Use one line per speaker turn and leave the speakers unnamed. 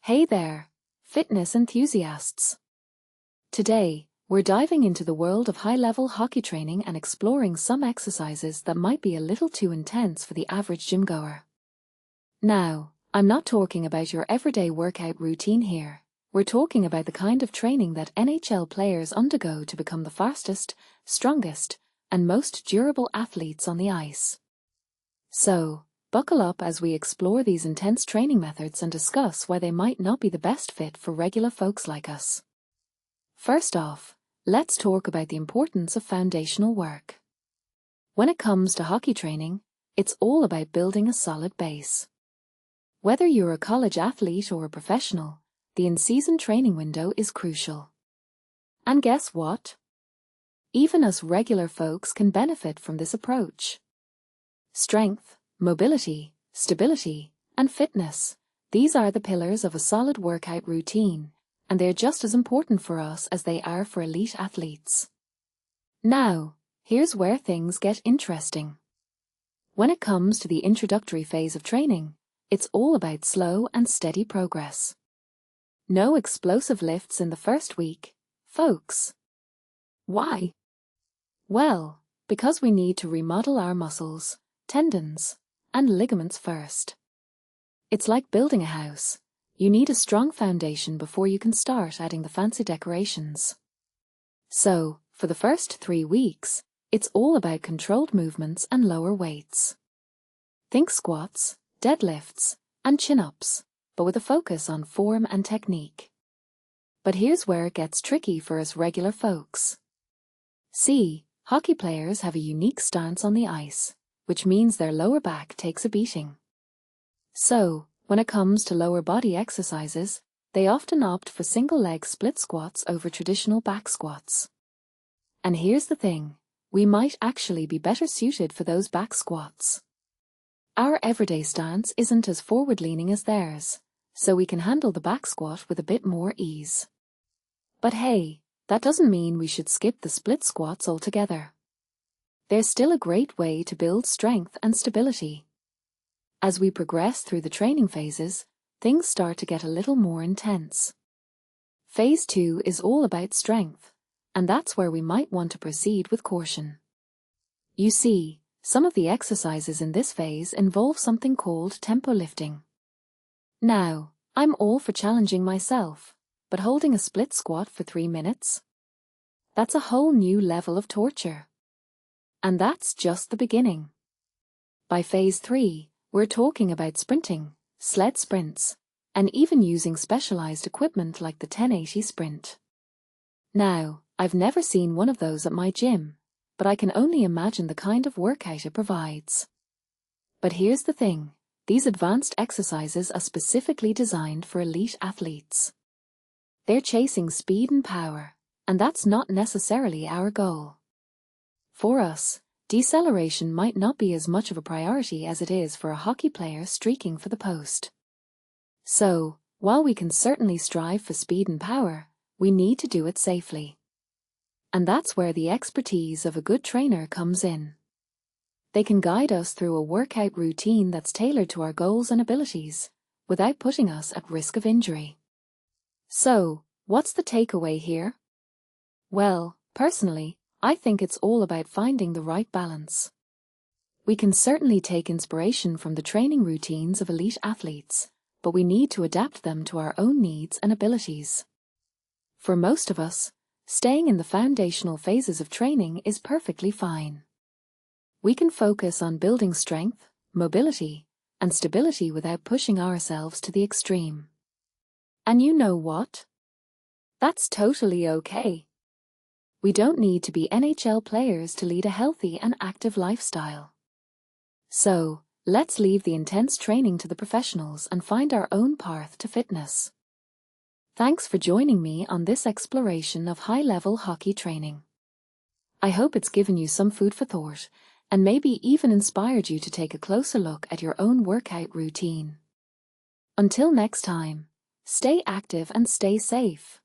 Hey there, fitness enthusiasts! Today, we're diving into the world of high-level hockey training and exploring some exercises that might be a little too intense for the average gym goer. Now, I'm not talking about your everyday workout routine here. We're talking about the kind of training that NHL players undergo to become the fastest, strongest, and most durable athletes on the ice. So, buckle up as we explore these intense training methods and discuss why they might not be the best fit for regular folks like us. First off, let's talk about the importance of foundational work. When it comes to hockey training, it's all about building a solid base. Whether you're a college athlete or a professional, the in-season training window is crucial. And guess what? Even us regular folks can benefit from this approach. Strength, mobility, stability, and fitness. These are the pillars of a solid workout routine, and they're just as important for us as they are for elite athletes. Now, here's where things get interesting. When it comes to the introductory phase of training, it's all about slow and steady progress. No explosive lifts in the first week, folks. Why? Well, because we need to remodel our muscles, tendons, and ligaments first. It's like building a house. You need a strong foundation before you can start adding the fancy decorations. So, for the first 3 weeks, it's all about controlled movements and lower weights. Think squats, deadlifts, and chin-ups, but with a focus on form and technique. But here's where it gets tricky for us regular folks. See, hockey players have a unique stance on the ice, which means their lower back takes a beating. So, when it comes to lower body exercises, they often opt for single-leg split squats over traditional back squats. And here's the thing, we might actually be better suited for those back squats. Our everyday stance isn't as forward-leaning as theirs, so we can handle the back squat with a bit more ease. But hey, that doesn't mean we should skip the split squats altogether. They're still a great way to build strength and stability. As we progress through the training phases, things start to get a little more intense. Phase 2 is all about strength, and that's where we might want to proceed with caution. You see, some of the exercises in this phase involve something called tempo lifting. Now, I'm all for challenging myself, but holding a split squat for 3 minutes? That's a whole new level of torture. And that's just the beginning. By phase 3, we're talking about sprinting, sled sprints, and even using specialized equipment like the 1080 sprint. Now, I've never seen one of those at my gym, but I can only imagine the kind of workout it provides. But here's the thing, these advanced exercises are specifically designed for elite athletes. They're chasing speed and power, and that's not necessarily our goal. For us, deceleration might not be as much of a priority as it is for a hockey player streaking for the post. So, while we can certainly strive for speed and power, we need to do it safely. And that's where the expertise of a good trainer comes in. They can guide us through a workout routine that's tailored to our goals and abilities, without putting us at risk of injury. So, what's the takeaway here? Well, personally, I think it's all about finding the right balance. We can certainly take inspiration from the training routines of elite athletes, but we need to adapt them to our own needs and abilities. For most of us, staying in the foundational phases of training is perfectly fine. We can focus on building strength, mobility, and stability without pushing ourselves to the extreme. And you know what? That's totally okay. We don't need to be NHL players to lead a healthy and active lifestyle. So, let's leave the intense training to the professionals and find our own path to fitness. Thanks for joining me on this exploration of high-level hockey training. I hope it's given you some food for thought, and maybe even inspired you to take a closer look at your own workout routine. Until next time, stay active and stay safe.